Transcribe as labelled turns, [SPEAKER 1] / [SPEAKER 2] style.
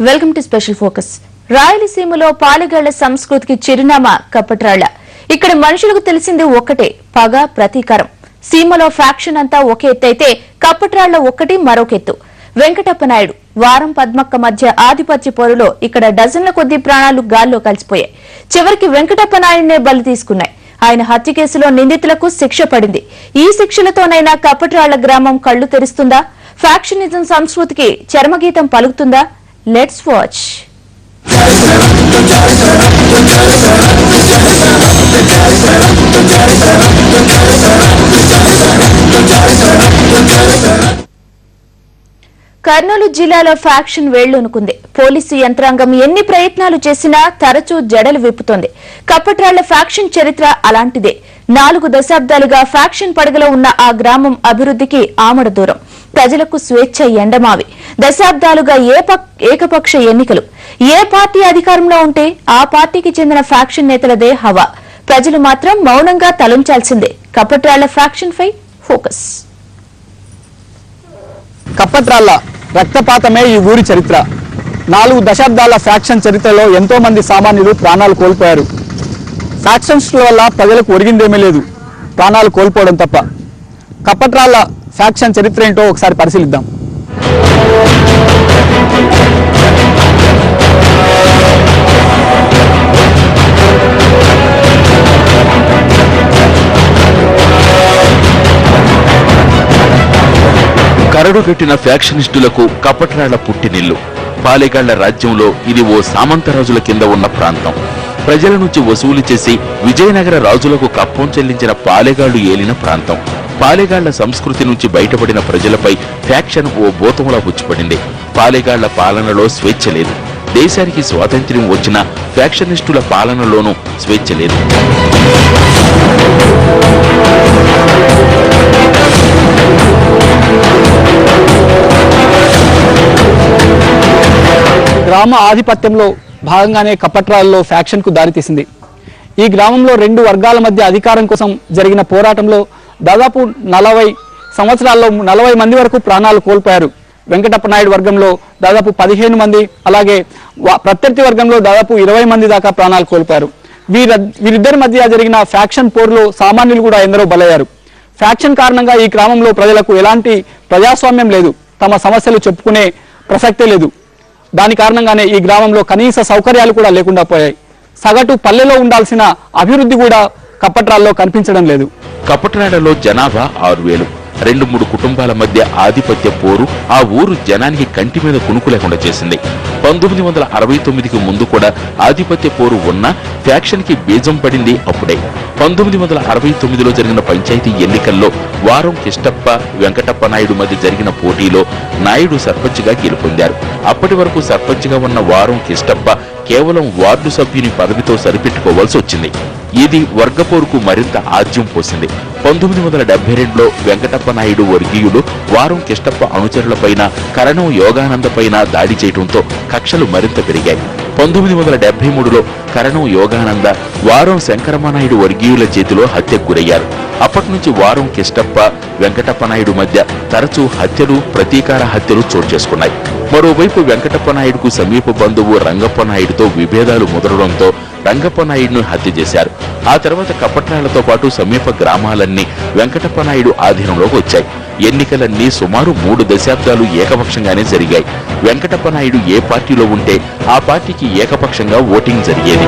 [SPEAKER 1] Welcome to special focus. రాయలసీమలో పాలెగాళ్ల సంస్కృతికి చిరునామా కప్పట్రాళ్ల. ఇక్కడ మనుషులకు తెలిసింది ఒక్కటే, పగ, ప్రతీకారం. సీమలో ఫ్యాక్షన్ అంతా ఒకే ఎత్తైతే కప్పట్రాళ్ల ఒక్కటి మరొకెత్తు. వెంకటప్ప నాయుడు, వారం పద్మక్క మధ్య ఆధిపత్య పోరులో ఇక్కడ డజన్ల కొద్దీ ప్రాణాలు గాల్లో కలిసిపోయాయి. చివరికి వెంకటప్ప నాయుడునే బలి తీసుకున్నాయి. ఆయన హత్య కేసులో నిందితులకు శిక్ష పడింది. ఈ శిక్షలతోనైనా కప్పట్రాళ్ల గ్రామం కళ్లు తెరుస్తుందా? ఫ్యాక్షనిజం సంస్కృతికి చర్మగీతం పలుకుతుందా? Let's watch. కర్నూలు జిల్లాలో ఫ్యాక్షన్ వేళ్లూనుకుంది. పోలీసు యంత్రాంగం ఎన్ని ప్రయత్నాలు చేసినా తరచూ జడలు విప్పుతోంది. కప్పట్రాళ్ల ఫ్యాక్షన్ చరిత్ర అలాంటిదే. 4 దశాబ్దాలుగా ఫ్యాక్షన్ పడగలో ఉన్న ఆ గ్రామం అభివృద్ధికి ఆమడ దూరం. ప్రజలకు స్వేచ్ఛ ఎండమావి. దశాబ్దాలుగా ఏకపక్ష ఎన్నికలు. ఏ పార్టీ అధికారంలో ఉంటే ఆ పార్టీకి చెందిన ఫ్యాక్షన్ నేతలదే హవా. ప్రజలు మాత్రం మౌనంగా తలంచాల్సిందే. కప్పట్రాళ్ల ఫ్యాక్షన్ పై ఫోకస్.
[SPEAKER 2] కప్పట్రాళ్ల రక్తపాతమే ఈ ఊరి చరిత్ర. 4 దశాబ్దాల ఫ్యాక్షన్ చరిత్రలో ఎంతో మంది సామాన్యులు ప్రాణాలు కోల్పోయారు. ఫ్యాక్షన్స్ వల్ల ప్రజలకు ఒరిగిందేమీ లేదు, ప్రాణాలు కోల్పోవడం తప్ప. కప్పట్రాళ్ల ఫ్యాక్షన్ చరిత్ర ఏంటో ఒకసారి పరిశీలిద్దాం.
[SPEAKER 3] కరడుగట్టిన ఫ్యాక్షనిస్టులకు కప్పట్రాళ్ల పుట్టినిల్లు. పాలెగాళ్ల రాజ్యంలో ఇది ఓ సామంతరాజుల కింద ఉన్న ప్రాంతం. ప్రజల నుంచి వసూలు చేసి విజయనగర రాజులకు కప్పం చెల్లించిన పాలెగాళ్లు ఏలిన ప్రాంతం. పాలెగాళ్ల సంస్కృతి నుంచి బయటపడిన ప్రజలపై ఫ్యాక్షన్ ఓ భూతంలా పుచ్చిపడింది. పాలెగాళ్ల పాలనలో స్వేచ్ఛ లేదు. దేశానికి స్వాతంత్ర్యం వచ్చిన ఫ్యాక్షనిస్టుల పాలనలోనూ స్వేచ్ఛ లేదు.
[SPEAKER 2] గ్రామ ఆధిపత్యంలో భాగంగానే కప్పట్రాళ్లలో ఫ్యాక్షన్ కు దారితీసింది. ఈ గ్రామంలో 2 వర్గాల మధ్య అధికారం కోసం జరిగిన పోరాటంలో దాదాపు 40 సంవత్సరాల్లో 40 మంది వరకు ప్రాణాలు కోల్పోయారు. వెంకటప్ప నాయుడు వర్గంలో దాదాపు 15 మంది, అలాగే ప్రత్యర్థి వర్గంలో దాదాపు 20 మంది దాకా ప్రాణాలు కోల్పోయారు. వీరిద్దరి మధ్య జరిగిన ఫ్యాక్షన్ పోరులో సామాన్యులు కూడా ఎందరో బలయ్యారు. ఫ్యాక్షన్ కారణంగా ఈ గ్రామంలో ప్రజలకు ఎలాంటి ప్రజాస్వామ్యం లేదు, తమ సమస్యలు చెప్పుకునే ప్రసక్తే లేదు. దాని కారణంగానే ఈ గ్రామంలో కనీస సౌకర్యాలు కూడా లేకుండా పోయాయి. సగటు పల్లెలో ఉండాల్సిన అభివృద్ధి కూడా కప్పట్రాల్లో కనిపించడం లేదు.
[SPEAKER 3] కప్పట్రాళ్లలో జనాభా 6000. 2-3 కుటుంబాల మధ్య ఆధిపత్య పోరు ఆ ఊరు జనానికి కంటి మీద కునుకు లేకుండా చేసింది. 1969కి ముందు కూడా ఆధిపత్య పోరు ఉన్నా ఫ్యాక్షన్ కి బీజం పడింది అప్పుడే. 1969లో జరిగిన పంచాయతీ ఎన్నికల్లో వారం కిష్టప్ప, వెంకటప్ప నాయుడు మధ్య జరిగిన పోటీలో నాయుడు సర్పంచ్గా గెలుపొందారు. అప్పటి వరకు సర్పంచ్గా ఉన్న వారం కిష్టప్ప కేవలం వార్డు సభ్యుని పదవితో సరిపెట్టుకోవాల్సి వచ్చింది. ఇది వర్గపోరుకు మరింత ఆజ్యం పోసింది. 1972లో వెంకటప్ప నాయుడు వర్గీయులు వారం కిష్టప్ప అనుచరులపైన, కరణం యోగానందపైన దాడి చేయడంతో కక్షలు మరింత పెరిగాయి. 1973లో కరణం యోగానంద, వారం శంకరమనాయుడు వర్గీయుల చేతిలో హత్యకు గురయ్యారు. అప్పటి నుంచి వారం కిష్టప్ప, వెంకటప్ప నాయుడు మధ్య తరచూ హత్యలు, ప్రతీకార హత్యలు చోటు చేసుకున్నాయి. మరోవైపు వెంకటప్ప నాయుడుకు సమీప బంధువు రంగప్ప నాయుడుతో విభేదాలు ముదరడంతో రంగప్ప నాయుడును హత్య చేశారు. ఆ తర్వాత కప్పట్రాళ్లతో పాటు సమీప గ్రామాలన్నీ వెంకటప్ప నాయుడు ఆధీనంలోకి వచ్చాయి. ఎన్నికలన్నీ సుమారు 3 దశాబ్దాలు ఏకపక్షంగానే జరిగాయి. వెంకటప్ప నాయుడు ఏ పార్టీలో ఉంటే ఆ పార్టీకి ఏకపక్షంగా ఓటింగ్ జరిగేది.